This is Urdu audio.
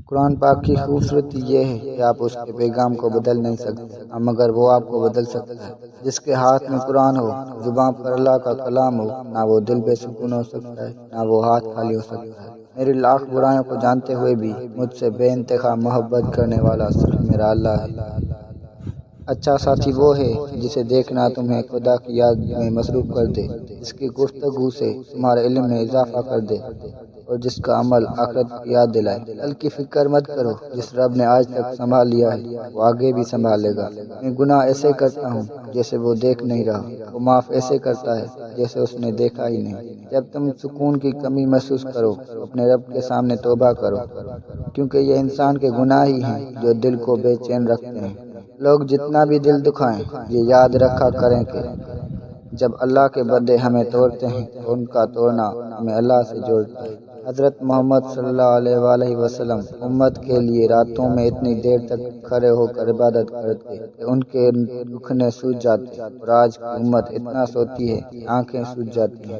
قرآن پاک کی خوبصورتی یہ ہے کہ آپ اس کے پیغام کو بدل نہیں سکتے، مگر وہ آپ کو بدل سکتا ہے۔ جس کے ہاتھ میں قرآن ہو، زبان پر اللہ کا کلام ہو، نہ وہ دل بے سکون ہو سکتا ہے، نہ وہ ہاتھ خالی ہو سکتا ہے۔ میری لاکھ برائیوں کو جانتے ہوئے بھی مجھ سے بے انتہا محبت کرنے والا صرف میرا اللہ ہے۔ اچھا ساتھی وہ ہے جسے دیکھنا تمہیں خدا کی یاد میں مصروف کر دے، جس کی گفتگو سے تمہارے علم میں اضافہ کر دے اور جس کا عمل آخرت کی یاد دلائے۔ کل کی فکر مت کرو، جس رب نے آج تک سنبھال لیا ہے وہ آگے بھی سنبھال لے گا۔ میں گناہ ایسے کرتا ہوں جیسے وہ دیکھ نہیں رہا، وہ معاف ایسے کرتا ہے جیسے اس نے دیکھا ہی نہیں۔ جب تم سکون کی کمی محسوس کرو تو اپنے رب کے سامنے توبہ کرو، کیونکہ یہ انسان کے گناہ ہی ہیں جو دل کو بے چین رکھتے ہیں۔ لوگ جتنا بھی دل دکھائیں، یہ یاد رکھا کریں کہ جب اللہ کے بندے ہمیں توڑتے ہیں تو ان کا توڑنا ہمیں اللہ سے جوڑتا ہے۔ حضرت محمد صلی اللہ علیہ وآلہ وسلم امت کے لیے راتوں میں اتنی دیر تک کھڑے ہو کر عبادت کرتے کہ ان کے دکھنے سوج جاتے، اور آج کی امت اتنا سوتی ہے کہ آنکھیں سوج جاتی ہیں۔